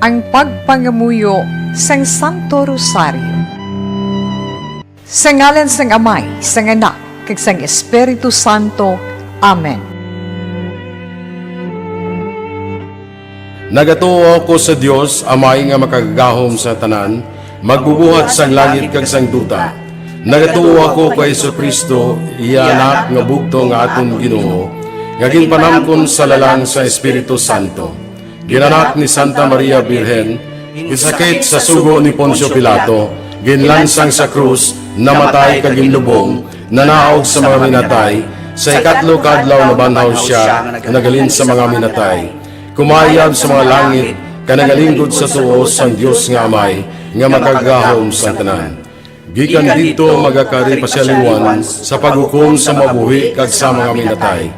ang pagpangamuyo sang Santo Rosario. Sa ngalan sang Amay, sang Anak, kag sang Espiritu Santo. Amen. Nagatuo ako sa Dios, Amay nga makagagahom sa tanan, magbubuhat sang langit kag sang duta. Nagatuo ako kay Jesucristo, iya anak nga bugto nga aton Ginoo, nga ginpanamkon sa lalang sa Espiritu Santo. Ginanak ni Santa Maria Birhen, gisakit sa sugo ni Poncio Pilato, ginlansang sa krus, namatay kag ginlubong, nanaog sa mga minatay, sa ikatlo kadlaw na banhaw siya, nagalin sa mga minatay. Kumayab sa mga langit, kanagalingkod sa tuos sang Dios nga Amay, nga makagahom sa tanan. Gikan dito magakari pasyaliwan sa paghukom sa mabuhi kag sa mga minatay.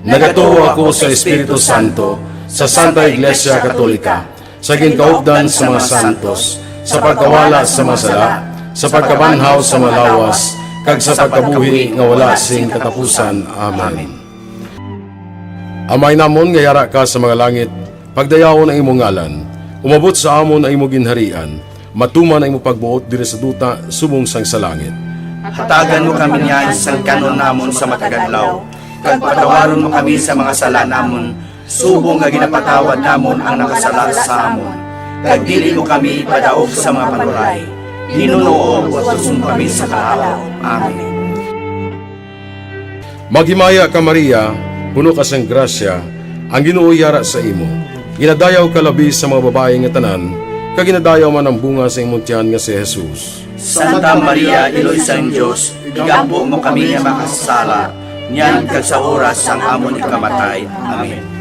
Nagatuo ako sa Espiritu Santo, sa Santa Iglesia Katolika, sa ginkaupdan sa mga santos, sa pagkawala sa masala, sa pagkabanhaw sa malawas, kag sa pagkabuhi nga wala sing katapusan. Amen. Amay namon nga yara ka sa mga langit, pagdayawon ang imong ngalan, umabot sa amon ang imong ginharian, matuman ang imong pagbuot diri sa duta subong sang sa langit. Hatagan mo kami niyan sang kanon namon sa matagadlaw, kag patawaron mo kami sa mga sala namon, subong nga ginapatawad namon ang nakasala sa amon. Kag dili mo kami padaog sa mga panuray, hinunoog at tusong kami sa kaalaw. Amen. Maghimaya ka Maria, puno ka sang grasya, ang Ginoo yara sa imo. Ginadayaw ka labi sa mga babae nga tanan, kag ginadayaw man ang bunga sa imong tiyan nga si Jesus. Santa Maria, Iloy sang Diyos, igampo mo kami nga makasala, niyan kag sa oras sang amon ikamatay. Amen.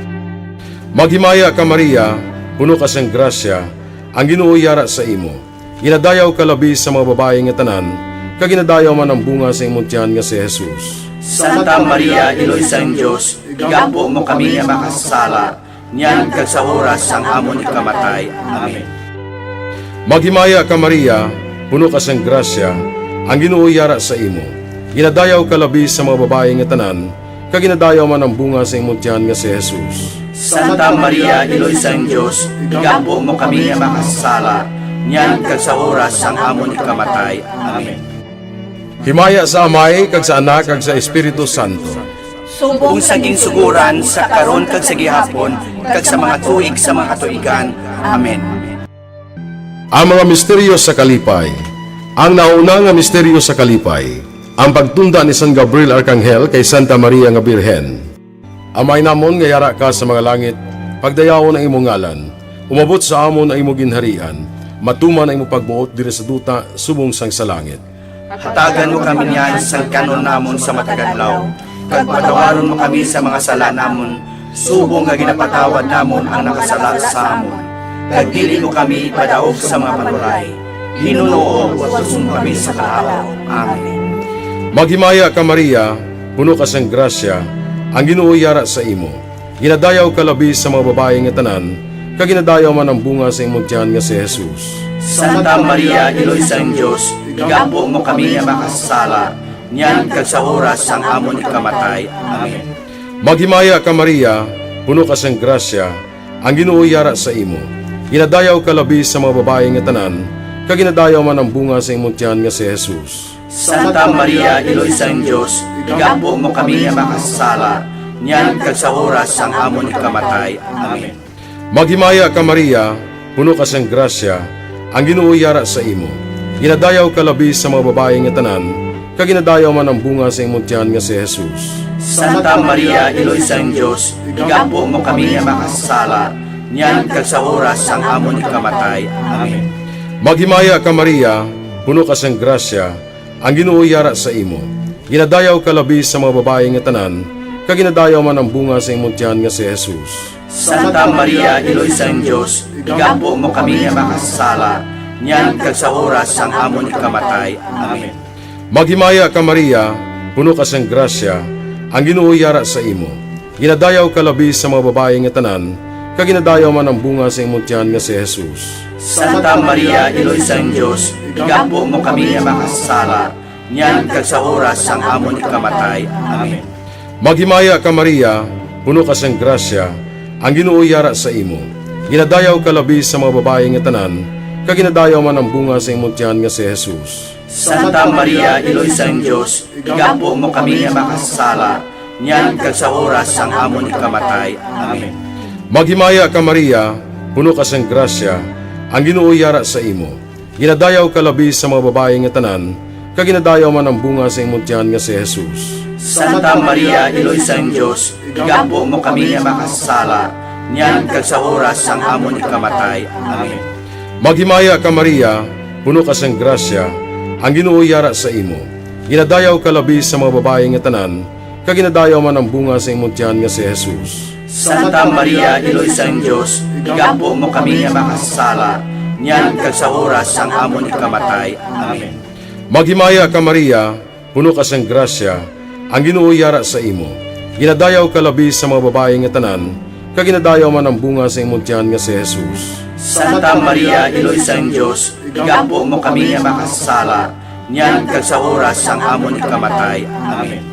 Maghimaya ka Maria, puno ka sang grasya, ang Ginoo yara sa imo. Ginadayaw ka labi sa mga babae nga tanan, kag ginadayaw man ang bunga sa imong tiyan nga si Jesus. Santa Maria, Iloy sang Diyos, igampo mo kami nga makasala, niyan kag sa oras sang amon ikamatay. Amen. Maghimaya ka Maria, puno ka sang grasya, ang Ginoo yara sa imo. Ginadayaw ka labi sa mga babae nga tanan, kag ginadayaw man ang bunga sa imong tiyan nga si Jesus. Santa Maria, Iloy sang Diyos, igampo mo kami nga makasala, niyan kag sa oras sang amon ikamatay. Amen. Himaya sa Amay, kag sa Anak, kag sa Espiritu Santo. Kung saging suguran sa karon kag sa gihapon, kag sa mga tuig sa mga katuigan. Amen. Ang mga misteryo sa kalipay. Ang nauna nga misteryo sa kalipay, ang pagtunda ni San Gabriel Arkanghel kay Santa Maria nga Birhen. Amay namon nga yara ka sa mga langit, pagdayawon ang imong ngalan, umabot sa amon ang imong ginharian, matuman ang imong pagbuot diri sa duta subong sang sa langit. Hatagan mo kami niyan sang kanon namon sa matagadlaw, kag patawaron mo kami sa mga sala namon, subong nga ginapatawad namon ang nakasala sa amon. Kag dili mo kami padaog sa mga panuray, hinunoog at tusong kami sa kaalaw. Amen. Maghimaya ka Maria, puno ka sang grasya, ang Ginoo yara sa imo. Ginadayaw ka labi sa mga babae nga tanan, kag ginadayaw man ang bunga sa imong tiyan nga si Jesus. Santa Maria, Iloy sang Diyos, igampo mo kami nga makasala, niyan kag sa oras sang amon ikamatay. Amen. Maghimaya ka Maria, puno ka sang grasya, ang Ginoo yara sa imo. Ginadayaw ka labi sa mga babae nga tanan, kag ginadayaw man ang bunga sa imong tiyan nga si Jesus. Santa Maria, Iloy sang Diyos, igampo mo kami nga makasala, niyan kag sa oras sang amon ikamatay. Amen. Maghimaya ka Maria, puno ka sang grasya, ang Ginoo yara sa imo. Ginadayaw ka labi sa mga babae nga tanan, kag ginadayaw man ang bunga sa imong tiyan nga si Jesus. Santa Maria, Iloy sang Diyos, igampo mo kami nga makasala, niyan kag sa oras sang amon ikamatay. Amen. Maghimaya ka Maria, puno ka sang grasya, ang Ginoo yara sa imo. Ginadayaw ka labi sa mga babae nga tanan, kag ginadayaw man ang bunga sa imong tiyan nga si Jesus. Santa Maria, Iloy sang Diyos, igampo mo kami nga makasala, niyan kag sa oras sang amon ikamatay. Amen. Maghimaya ka Maria, puno ka sang grasya, ang Ginoo yara sa imo. Ginadayaw ka labi sa mga babae nga tanan, kag ginadayaw man ang bunga sa imong tiyan nga si Jesus. Santa Maria, Iloy sang Diyos, igampo mo kami nga makasala, niyan kag sa oras sang amon ikamatay. Amen. Maghimaya ka Maria, puno ka sang grasya, ang Ginoo yara sa imo. Ginadayaw ka labi sa mga babae nga tanan, kag ginadayaw man ang bunga sa imong tiyan nga si Jesus. Santa Maria, Iloy sa Diyos, igampo mo kami nga makasala, niyan kag sa oras ang amon ikamatay. Amen. Maghimaya ka Maria, puno ka sang grasya, ang Ginoo yara sa imo. Ginadayaw ka labi sa mga babae nga tanan, kag ginadayaw man ang bunga sa imong tiyan nga si Jesus. Santa Maria, Iloy sa Diyos, igampo mo kami nga makasala, niyan kag sa oras ang amon ikamatay. Amen. Maghimaya ka Maria, puno ka sang grasya, ang Ginoo yara sa imo. Ginadayaw ka labi sa mga babae nga tanan, kag ginadayaw man ang bunga sa imong tiyan nga si Jesus. Santa Maria, Iloy sa Diyos, igampo mo kami nga makasala, niyan kag sa oras ang amon ikamatay. Amen. Maghimaya ka Maria, puno ka sang grasya, ang Ginoo yara sa imo. Ginadayaw ka labi sa mga babae nga tanan, kag ginadayaw man ang bunga sa imong tiyan nga si Jesus. Santa Maria, Iloy sa Diyos, igampo mo kami nga makasala, niyan kag sa oras ang amon ikamatay. Amen.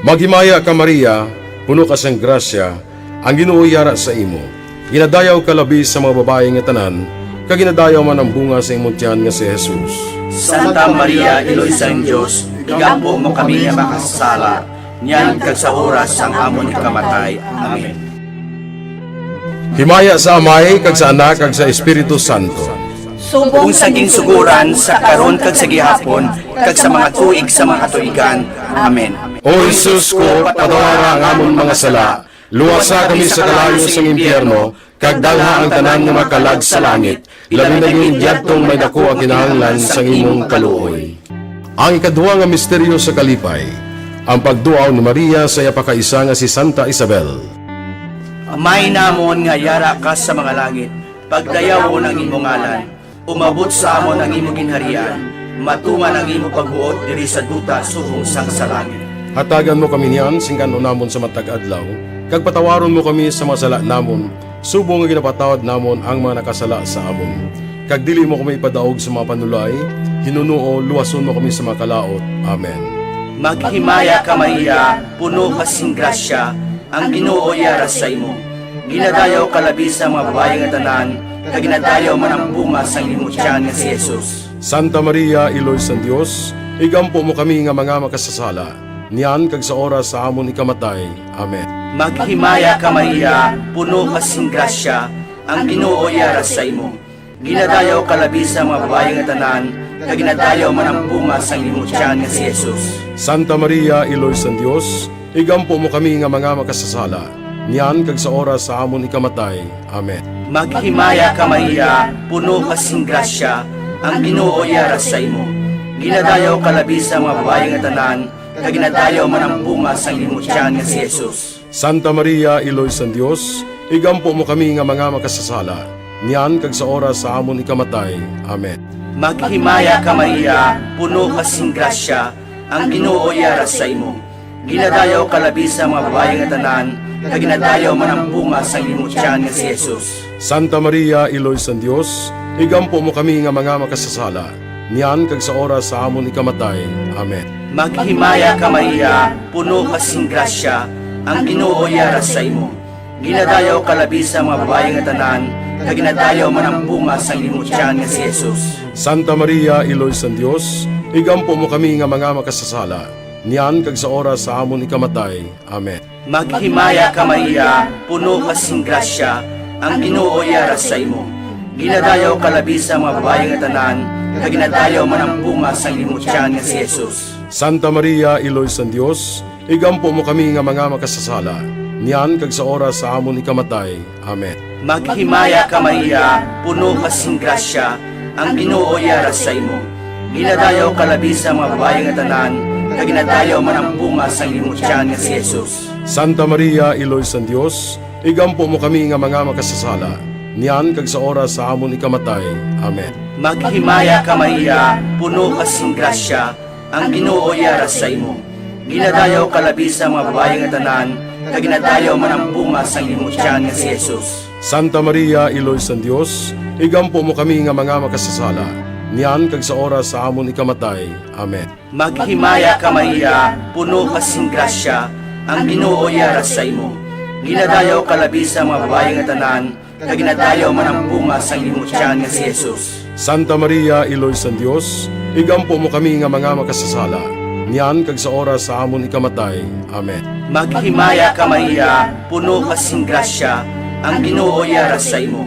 Maghimaya ka Maria, puno ka sang grasya, ang Ginoo yara sa imo. Ginadayaw ka labi sa mga babae nga tanan, kag ginadayaw man ang bunga sa imong tiyan nga si Jesus. Santa Maria, Iloy sa Diyos, igampo mo kami nga makasala, niyan kag sa oras ang amon ikamatay. Amen. Himaya sa Amay, kag sa Anak, kag sa Espiritu Santo. Kung saging suguran sa karon kag sa gihapon kag sa mga tuig sa mga katuigan. Amen. O Jesus ko, patawara ang amon mga sala, luwasa kami sa kalayo sa impyerno, kag dalha ang tanan nga makalag sa langit, labi na yung diyadtong may dako ang kinahanglan sa imong kaluoy. Ang ikaduha nga misteryo sa kalipay, ang pagduaw ni Maria sa iyapakaisa nga si Santa Isabel. Amay namon nga yara ka sa mga langit, pagdayaw mo ng imong ngalan, umabot sa amon ang imong ginharian, matuman ang imong pagbuot diri sa duta subong sang sa langit. Hatagan mo kami niyan, singkan namon sa matag adlaw, kag patawaron mo kami sa mga sala namon, subong nga ginapatawad namon ang mga nakasala sa amon. Kag dili mo kami ipadaog sa mga panulay, hinunuo, luwason mo kami sa mga kalaot. Amen. Maghimaya ka Maria, puno ka sing grasya, ang Ginoo yara sa imo. Ginadayaw ka labi sa mga babae nga tanan, kag ginadayaw man ang bunga sa imong tiyan nga si Jesus. Santa Maria, Iloy sa Dios, igampo mo kami nga mga makasasala, niyan kag sa oras sa amon ikamatay. Amen. Maghimaya ka Maria, puno ka sing grasya, ang Ginoo yara sa imo. Ginadayaw ka labi sa mga babae nga tanan, kag ginadayaw man ang bunga sa imong tiyan nga si Jesus. Santa Maria, Iloy sa Dios, igampo mo kami nga mga makasasala, niyan kag sa oras sa amon ikamatay. Amen. Maghimaya ka Maria, puno ka sing grasya, ang Ginoo yara sa imo. Ginadayaw ka labi sa mga babae nga tanan, kag ginadayaw man ang bunga sa imong tiyan nga si Jesus. Santa Maria, Iloy sa Dios, igampo mo kami nga mga makasasala, niyan kag sa oras sa amon ikamatay. Amen. Maghimaya ka Maria, puno ka sing grasya, ang Ginoo yara sa imo. Ginadayaw ka labi sa mga babae nga tanan, kag ginadayaw man ang bunga sa imong tiyan nga si Jesus. Santa Maria, Iloy sa Dios, igampo mo kami nga mga makasasala, niyan kag sa oras sa amon ikamatay. Amen. Maghimaya ka Maria, puno ka sing grasya, ang Ginoo yara sa imo. Ginadayaw ka labi sa mga babae nga tanan, kag ginadayaw man ang bunga sa imong tiyan nga si Jesus. Santa Maria, Iloy sa Dios, igampo mo kami nga mga makasasala, niyan kag sa oras sa amon ikamatay. Amen. Maghimaya ka Maria, puno ka sing grasya, ang Ginoo yara sa imo. Ginadayaw ka labi sa mga babae nga tanan, kag ginadayaw man ang bunga sa imong tiyan nga si Jesus. Santa Maria, Iloy sa Dios, igampo mo kami nga mga makasasala, niyan kag sa oras sa amon ikamatay. Amen. Maghimaya ka Maria, puno ka sing grasya, ang Ginoo yara sa imo. Ginadayaw ka labi sa mga babae nga tanan, kag ginadayaw man ang bunga sa imong tiyan nga si Jesus. Santa Maria, Iloy sa Dios, igampo mo kami nga mga makasasala, niyan kag sa oras sa amon ikamatay. Amen. Maghimaya ka Maria, puno ka sing grasya, ang Ginoo yara sa imo. Ginadayaw ka labi sa mga babae nga tanan, kag ginadayaw man ang bunga sa imong tiyan nga si Jesus. Santa Maria, Iloy sa Dios, igampo mo kami nga mga makasasala, niyan kag sa oras sa amon ikamatay. Amen. Maghimaya ka Maria, puno ka sing grasya, ang Ginoo yara sa imo. Ginadayaw ka labi sa mga babae nga tanan, kag ginadayaw man ang bunga sa imong tiyan nga si Jesus. Santa Maria, Iloy san Dios, igampo mo kami nga mga makasasala, niyan kag sa oras sa amon ikamatay. Amen. Maghimaya ka Maria, puno ka sing grasya, ang Ginoo yara sa imo.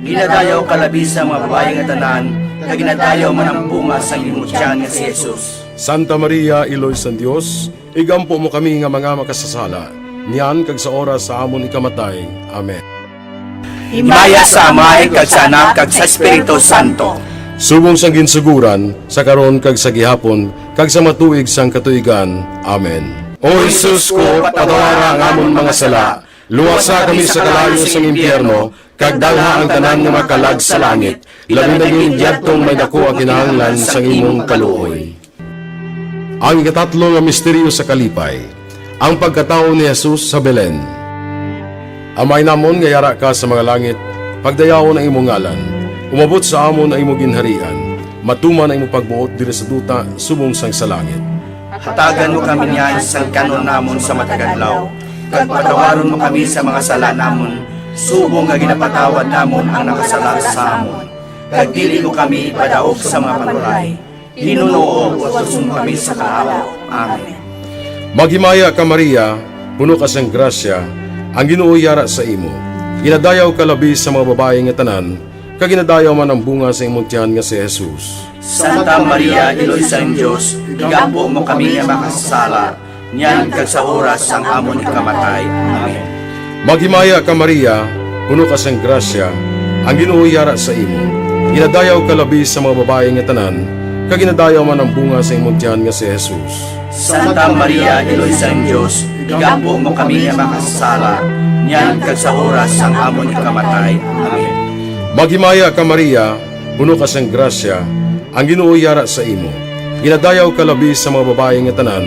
Ginadayaw ka labi sa mga babae nga tanan, kag ginadayaw man ang bunga sa imong tiyan nga si Jesus. Santa Maria, Iloy san Dios, igampo mo kami nga mga makasasala, niyan kag sa oras sa amon ikamatay. Amen. Himaya sa Amay kag sa Anak kag sa Espiritu Santo. Subong sang ginsuguran, sa karon kag sa gihapon, kag sa matuig sang katuigan. Amen. O Jesus ko, patawara ang amon mga sala, luwasa kami sa kalayo sang impyerno, kag dalha ang tanan nga makalag sa langit, labi na yung diyadtong may dako ang kinahanglan sang imong kaluoy. Ang ikatatlo nga misteryo sa kalipay, ang pagkatao ni Jesus sa Belen. Amay namon nga yara ka sa mga langit, pagdayawon ang imong ngalan, umabot sa amon ang imong ginharian, matuman ang imong pagbuot diri sa duta subong sang sa langit. Hatagan mo kami niyan sa kanon namon sa matagadlaw, kag patawaron mo kami sa mga sala namon, subong nga ginapatawad namon ang nakasala sa amon. Kag dili mo kami padaog sa mga panuray, hinunuo o susum kami sa kaawa. Amen. Maghimaya ka Maria, puno ka sang grasya, ang Ginoo yara sa imo. Ginadayaw ka labi sa mga babae nga tanan, kag ginadayaw man ang bunga sa imong tiyan nga si Jesus. Santa Maria, Iloy sang Diyos, igampo mo kami nga makasala, niyan kag sa oras sang amon ikamatay. Amen. Maghimaya ka Maria, puno ka sang grasya, ang Ginoo yara sa imo. Ginadayaw ka labi sa mga babae nga tanan, kag ginadayaw man ang bunga sa imong tiyan nga si Jesus. Santa Maria, Iloy sang Diyos, igampo mo kami nga makasala, niyan kag sa oras sang amon ikamatay. Amen. Maghimaya ka Maria, puno ka sang grasya, ang Ginoo yara sa imo. Ginadayaw ka labi sa mga babae nga tanan,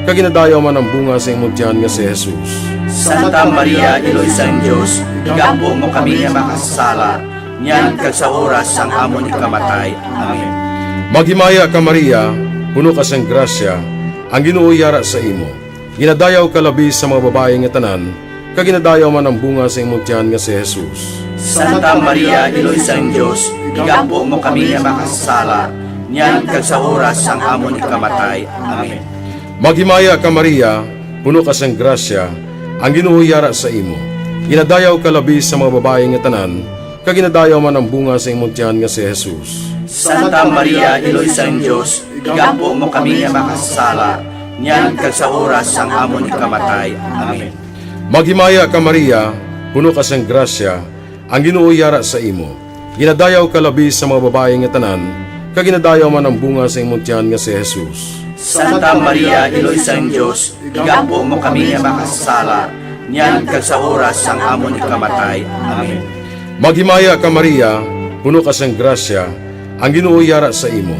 kag ginadayaw man ang bunga sa imong tiyan nga si Jesus. Santa Maria, Iloy sang Diyos, igampo mo kami nga makasala, niyan kag sa oras sang amon ikamatay. Amen. Maghimaya ka Maria, puno ka sang grasya, ang Ginoo yara sa imo. Ginadayaw ka labi sa mga babae nga tanan, kag ginadayaw man ang bunga sa imong tiyan nga si Jesus. Santa Maria, Iloy sang Diyos, igampo mo kami nga makasala, niyan kag sa oras sang amon ikamatay. Amen. Maghimaya ka Maria, puno ka sang grasya, ang Ginoo yara sa imo. Ginadayaw ka labi sa mga babae nga tanan, kag ginadayaw man ang bunga sa imong tiyan nga si Jesus. Santa Maria, Iloy sang Diyos, igampo mo kami nga makasala, niyan kag sa oras sang amon ikamatay. Amen. Maghimaya ka Maria, puno ka sang grasya, ang Ginoo yara sa imo. Ginadayaw ka labi sa mga babae nga tanan, kag ginadayaw man ang bunga sa imong tiyan nga si Jesus. Santa Maria, Iloy sang Diyos, igampo mo kami nga makasala, niyan kag sa oras sang amon ikamatay. Amen. Maghimaya ka Maria, puno ka sang grasya, ang Ginoo yara sa imo.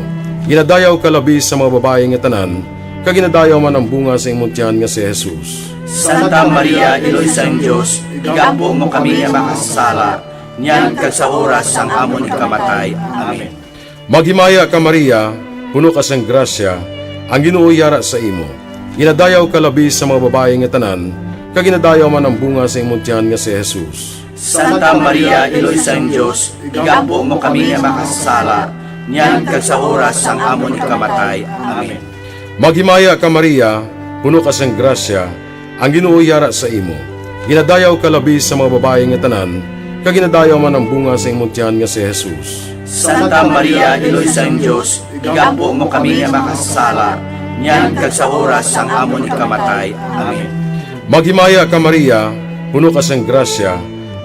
Ginadayaw ka labi sa mga babae nga tanan, kag ginadayaw man ang bunga sa imong tiyan nga si Jesus. Santa Maria, Iloy sang Diyos, igampo mo kami nga makasala, niyan kag sa oras sang amon ikamatay. Amen. Maghimaya ka Maria, puno ka sang grasya, ang Ginoo yara sa imo. Ginadayaw ka labi sa mga babae nga tanan, kag ginadayaw man ang bunga sa imong tiyan nga si Jesus. Santa Maria, Iloy sang Diyos, igampo mo kami nga makasala, niyan kag sa oras sang amon ikamatay. Amen. Maghimaya ka Maria, puno ka sang grasya, ang Ginoo yara sa imo. Ginadayaw ka labi sa mga babae nga tanan, kag ginadayaw man ang bunga sa imong tiyan nga si Jesus. Santa Maria, Iloy sang Diyos, igampo mo kami nga makasala, niyan kag sa oras sang amon ikamatay. Amen. Maghimaya ka Maria, puno ka sang grasya,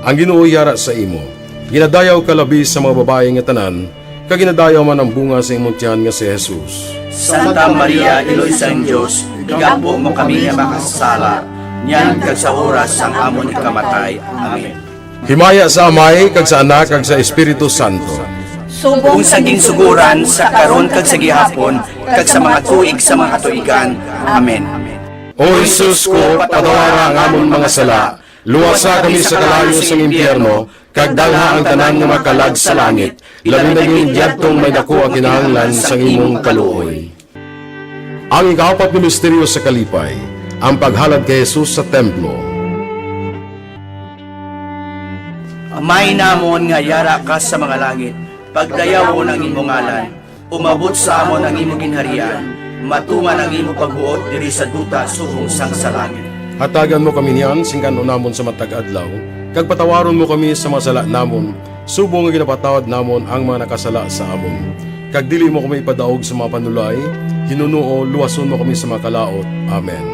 ang Ginoo yara sa imo. Ginadayaw ka labi sa mga babae nga tanan, kag ginadayaw man ang bunga sa imong tiyan nga si Jesus. Santa Maria, Iloy sang Diyos, igampo mo kami nga makasala, niyan kag sa oras sang amon ikamatay. Amen. Himaya sa Amay, kag sa Anak, kag sa Espiritu Santo. Kung sa ginsuguran, sa karon kag sa gihapon, kag sa mga tuig sa mga katuigan. Amen. O Jesus ko, patawara ang amon mga sala, luwasa kami sa kalayo sang impyerno, kag dalha ang tanan nga makalag sa langit, labi na yung diyadtong may dako ang kinahanglan sang imong kaluoy. Ang ikapat na misteryo sa kalipay, ang paghalad kay Jesus sa templo. Amay namon nga yara ka sa mga langit, pagdayaw mo ng imong ngalan, umabot sa amon ang imong ginharian, matuman ang imong pagbuot diri sa duta subong sang sa langit. Hatagan mo kami niyan, singkano namon sa matag adlaw, kag patawaron mo kami sa mga sala namon, subong nga ginapatawad namon ang mga nakasala sa amon. Kag dili mo kami ipadaog sa mga panulay, hinuno luwason mo kami sa mga kalaot. Amen.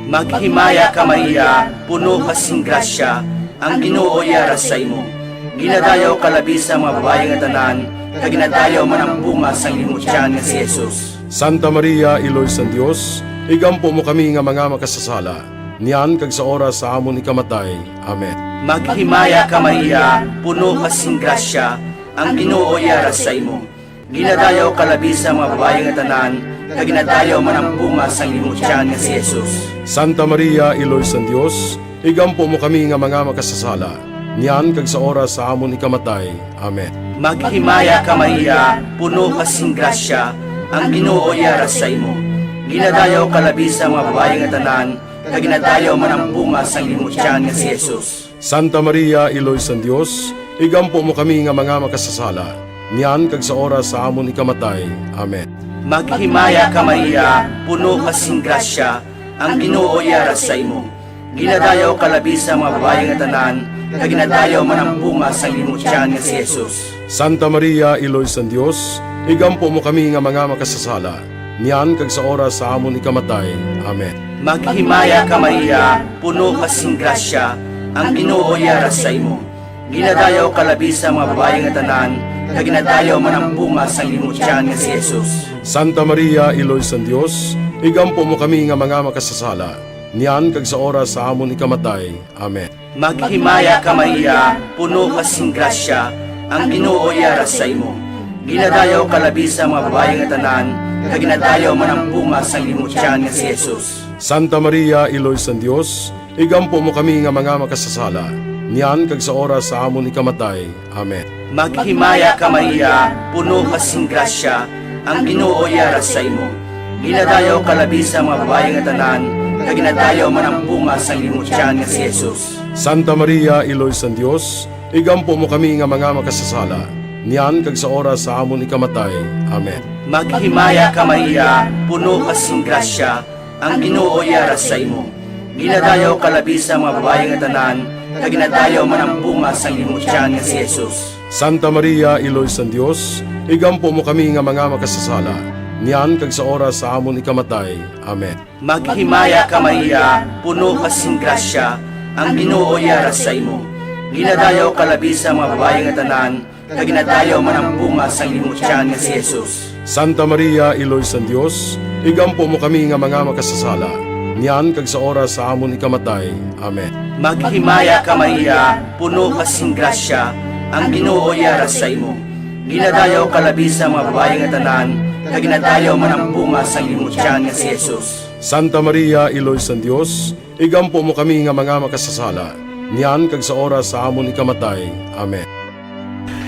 Maghimaya ka Maria, puno ka sing grasya, ang Ginoo yara sa imo. Ginadayaw ka labi sa mga babae nga tanan, kag ginadayaw man ang bunga sang imong tiyan nga si Jesus. Santa Maria, Iloy sa Dios, igampo mo kami nga mga makasasala, niyan kag sa oras sa amon ikamatay. Amen. Maghimaya ka Maria, puno ka sing grasya, ang Ginoo yara sa imo. Ginadayaw ka labi sa mga babae nga tanan, kag ginadayaw man ang bunga sang imong tiyan nga si Jesus. Santa Maria, Iloy sa Dios, igampo mo kami nga mga makasasala, niyan kag sa oras sa amon ikamatay. Amen. Maghimaya ka Maria, puno ka sing grasya, ang Ginoo yara sa imo. Ginadayaw ka labi sa mga babae nga tanan, kag ginadayaw man ang bunga sang imong tiyan nga si Jesus. Santa Maria, Iloy sa Dios, igampo mo kami nga mga makasasala, niyan kag sa oras sa amon ikamatay. Amen. Maghimaya ka Maria, puno ka sing grasya, ang Ginoo yara sa imo. Ginadayaw ka labi sa mga babae nga tanan, kag ginadayaw man ang bunga sang imong tiyan nga si Jesus. Santa Maria, Iloy sa Dios, igampo mo kami nga mga makasasala, niyan kag sa oras sa amon ikamatay. Amen. Maghimaya ka Maria, puno ka sing grasya, ang Ginoo yara sa imo. Ginadayaw ka labi sa mga babae nga tanan, kag ginadayaw man ang bunga sang imong tiyan nga si Jesus. Santa Maria, Iloy sa Dios, igampo mo kami nga mga makasasala, niyan kag sa oras sa amon ikamatay. Amen. Maghimaya ka Maria, puno ka sing grasya, ang Ginoo yara sa imo. Ginadayaw ka labi sa mga babae nga tanan, kag ginadayaw man ang bunga sang imong tiyan nga si Jesus. Santa Maria, Iloy sa Dios, igampo mo kami nga mga makasasala, niyan kag sa oras sa amon ikamatay. Amen. Maghimaya ka Maria, puno ka sing grasya, ang Ginoo yara sa imo. Ginadayaw ka labi sa mga babae nga tanan, kag ginadayaw man ang bunga sang imong tiyan nga si Jesus. Santa Maria, Iloy sa Dios, igampo mo kami nga mga makasasala, niyan kag sa oras sa amon ikamatay. Amen. Maghimaya ka Maria, puno ka sing grasya, ang Ginoo yara sa imo. Ginadayaw ka labi sa mga babae nga tanan, kag ginadayaw man ang bunga sang imong tiyan nga si Jesus. Santa Maria, Iloy sa Dios, igampo mo kami nga mga makasasala, niyan kag sa oras sa amon ikamatay. Amen. Maghimaya ka Maria, puno ka sing grasya, ang Ginoo yara sa imo. Ginadayaw ka labi sa mga babae nga tanan, kag ginadayaw man ang bunga sang imong tiyan nga si Jesus. Santa Maria, Iloy sa Dios, igampo mo kami nga mga makasasala, niyan kag sa oras sa amon ikamatay. Amen. Maghimaya ka Maria, puno ka sing grasya, ang Ginoo yara sa imo. Ginadayaw ka labi sa mga babae nga tanan, kag ginadayaw man ang bunga sang imong tiyan nga si Jesus. Santa Maria, Iloy sa Dios, igampo mo kami nga mga makasasala, niyan kag sa oras sa amon ikamatay. Amen.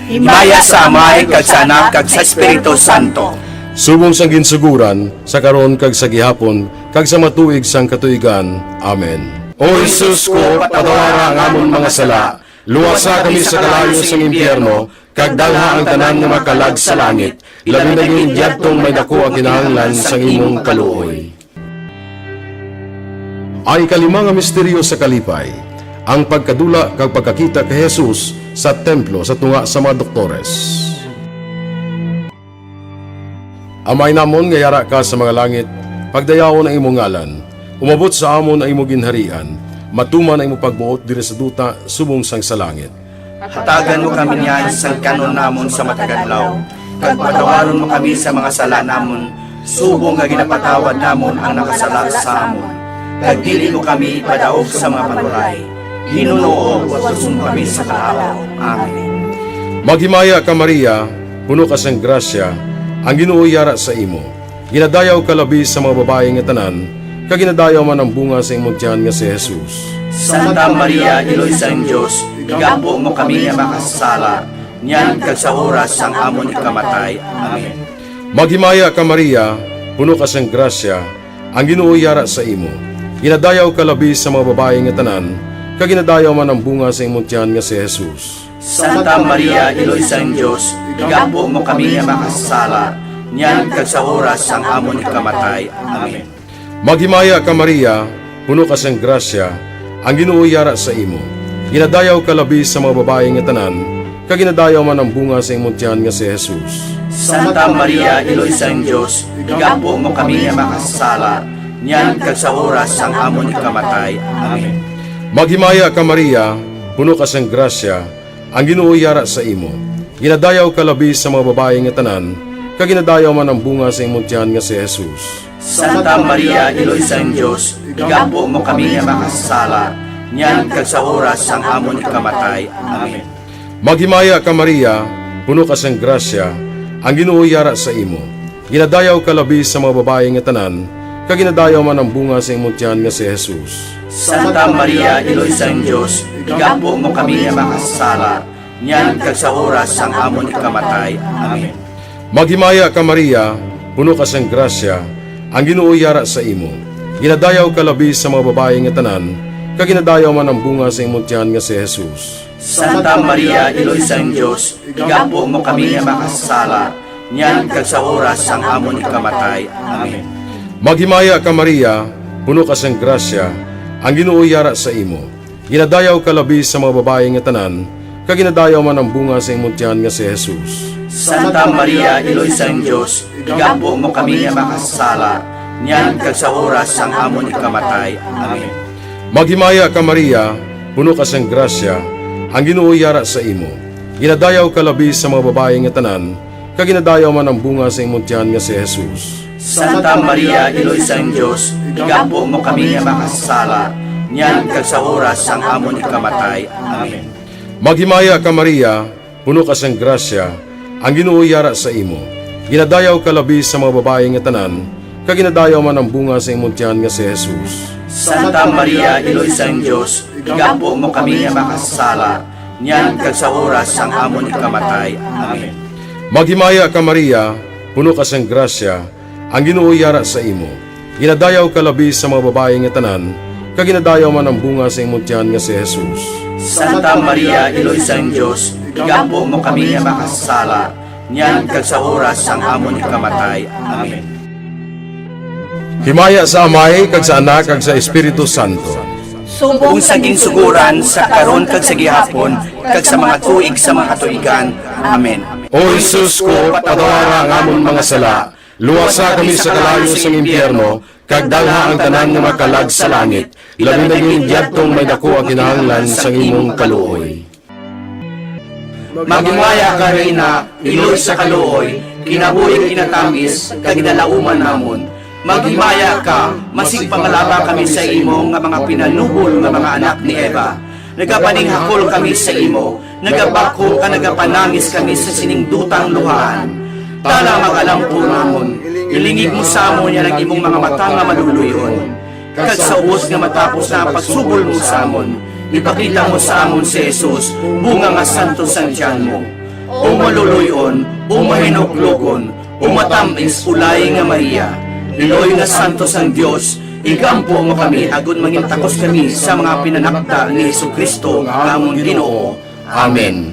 Himaya sa Amay, kag sa Anak, kag sa Espiritu Santo. Subong sang ginsuguran, sa karon kag sa gihapon, kag sa matuig sang katuigan. Amen. O Jesus ko, patawara ang amon mga sala, luwasa kami sa kalayo sang impyerno, kag dalha ang tanan nga makalag sa langit, labi na yung diyadtong may dako ang kinahanglan sang imong kaluoy. Ay kalima nga misteryo sa kalipay, ang pagkadula kag pagkakita kay Jesus sa templo sa tunga sa mga doktores. Amay namon nga yara ka sa mga langit, pagdayawon ang imong ngalan, umabot sa amon ang imong ginharian, matuman ang imong pagbuot diri sa duta subong sang sa langit. Hatagan mo kami niyan sang kanon namon sa matagadlaw, kag patawaron mo kami sa mga sala namon, subong nga ginapatawad namon ang nakasala sa amon. Kag dili mo kami ipadaog sa mga panulay, hinuno watuson kami sa kalaw. Amen. Maghimaya ka Maria, puno ka sang grasya, ang Ginoo yara sa imo. Ginadayaw ka labi sa mga babae nga tanan, kag ginadayaw man ang bunga sa imong tiyan nga si Jesus. Santa Maria, Iloy sa Diyos, igampo mo kami nga makasala, niyan kag sa oras sang amon ikamatay. Amen. Maghimaya ka Maria, puno ka sang grasya, ang Ginoo yara sa imo. Ginadayaw ka labi sa mga babae nga tanan, kag ginadayaw man ang bunga sa imong tiyan nga si Jesus. Santa Maria, Iloy sang Dios, igampo mo kami nga makasala, niyan kag sa oras sang amon ikamatay. Amen. Maghimaya ka Maria, puno ka sang grasya, ang Ginoo yara sa imo. Ginadayaw ka labi sa mga babae nga tanan, kag ginadayaw man ang bunga sa imong tiyan nga si Jesus. Santa Maria, Iloy sang Dios, igampo mo kami nga makasala, niyan kag sa oras sang amon ikamatay. Amen. Maghimaya ka Maria, puno ka sang grasya, ang Ginoo yara sa imo. Ginadayaw ka labi sa mga babae nga tanan, kag ginadayaw man ang bunga sa imong tiyan nga si Jesus. Santa Maria, Iloy sang Dios, igampo mo kami nga makasala, niyan kag sa oras sang amon ikamatay. Amen. Maghimaya ka Maria, puno ka sang grasya, ang Ginoo yara sa imo. Ginadayaw ka labi sa mga babae nga tanan, kag ginadayaw man ang bunga sa imong tiyan nga si Jesus. Santa Maria, Iloy sang Dios, igampo mo kami nga makasala, niyan kag sa oras sang amon ikamatay. Amen. Maghimaya ka Maria, puno ka sang grasya, ang Ginoo yara sa imo. Ginadayaw ka labi sa mga babae nga tanan, kag ginadayaw man ang bunga sa imong tiyan nga si Jesus. Santa Maria, Iloy sang Dios, igampo mo kami nga makasala, niyan kag sa oras sang amon ikamatay. Amen. Maghimaya ka Maria, puno ka sang grasya, ang Ginoo yara sa imo. Ginadayaw ka labi sa mga babae nga tanan, kag ginadayaw man ang bunga sa imong tiyan nga si Jesus. Santa Maria, Iloy sang Dios, igampo mo kami nga makasala, niyan kag sa oras sang amon ikamatay. Amen. Maghimaya ka Maria, puno ka sang grasya, ang Ginoo yara sa imo. Ginadayaw ka labi sa mga babae nga tanan, kag ginadayaw man ang bunga sa imong tiyan nga si Jesus. Santa Maria, Iloy sang Dios, igampo mo kami nga makasala, niyan kag sa oras sang amon ikamatay. Amen. Maghimaya ka Maria, puno ka sang grasya, ang Ginoo yara sa imo. Ginadayaw ka labi sa mga babae nga tanan, kag ginadayaw man ang bunga sa imong tiyan nga si Jesus. Santa Maria, Iloy sang Dios, igampo mo kami nga makasala, niyan kag sa oras sang amon ikamatay. Amen. Maghimaya ka Maria, puno ka sang grasya, ang Ginoo yara sa imo. Ginadayaw ka labi sa mga babae nga tanan, kag ginadayaw man ang bunga sa imong tiyan nga si Jesus. Santa Maria, Iloy sang Dios, igampo mo kami nga makasala, niyan kag sa oras sang amon ikamatay. Amen. Himaya sa Amay, kag sa Anak, kag sa Espiritu Santo. Kung saging suguran sa karon kag sa gihapon kag sa mga tuig sa mga tuigan. Amen. O Jesus ko, patawara ang amon mga sala, luwasa kami sa kalayo sa impyerno, kag dalha ang tanan nga makalag sa langit, labi na yung diyadtong may dako ang kinahanglan sa imong kaluoy. Maghimaya ka Reyna, Iloy sa kaluoy, kinabuhi kinatamis, kag ginalauman namon. Maghimaya ka, masig pangalaba kami sa imo nga mga pinanubol nga mga anak ni Eva. Nagapaninghakol kami sa imo, nagabako ka nagapanangis kami sa siningdutang luhaan. Tala magalampo namon, ilingig mo sa amon yan ang imong mga mata nga maluluyon. Kag sa ubos nga matapos na pagsubol mo sa amon, ipakita mo sa amon si Jesus, bunga nga santo sang tiyan mo. O maluluyon, o mahinuklugon, o matamis ulay nga Maria, Iloy nga santo sang Dios, igampo mo kami agon mangintakos kami sa mga pinanakda ni Jesucristo nga amon Ginoo. Amen.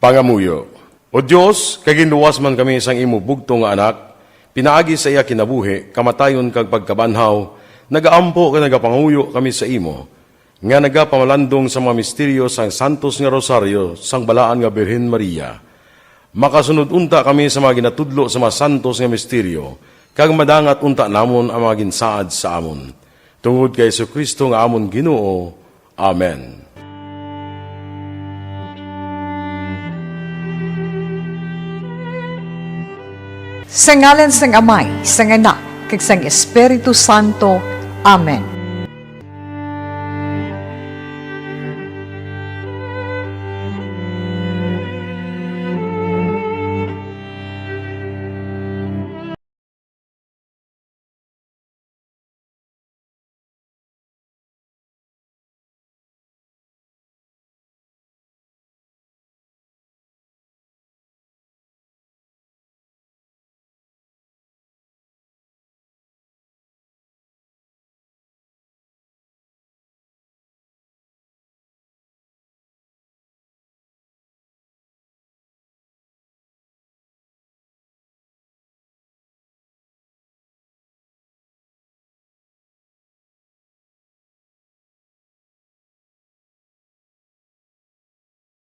Pangamuyo. O Dios, kay ginluwas man kami sang imo bugto nga anak, pinaagi sa iya kinabuhi, kamatayon kag pagkabanhaw, nagaampo ka nagapanguyo kami sa imo, nga nagapamalandong sa mga misteryo sang santos nga rosaryo sang balaan nga Birhen Maria. Makasunod unta kami sa mga ginatudlo sa mga santos nga misteryo, kag madangat unta namon ang mga ginsaad sa amon. Tungod kay Jesucristo nga amon Ginoo. Amen. Sa ngalan sang Amay, sang Anak, kag sang Espiritu Santo. Amen.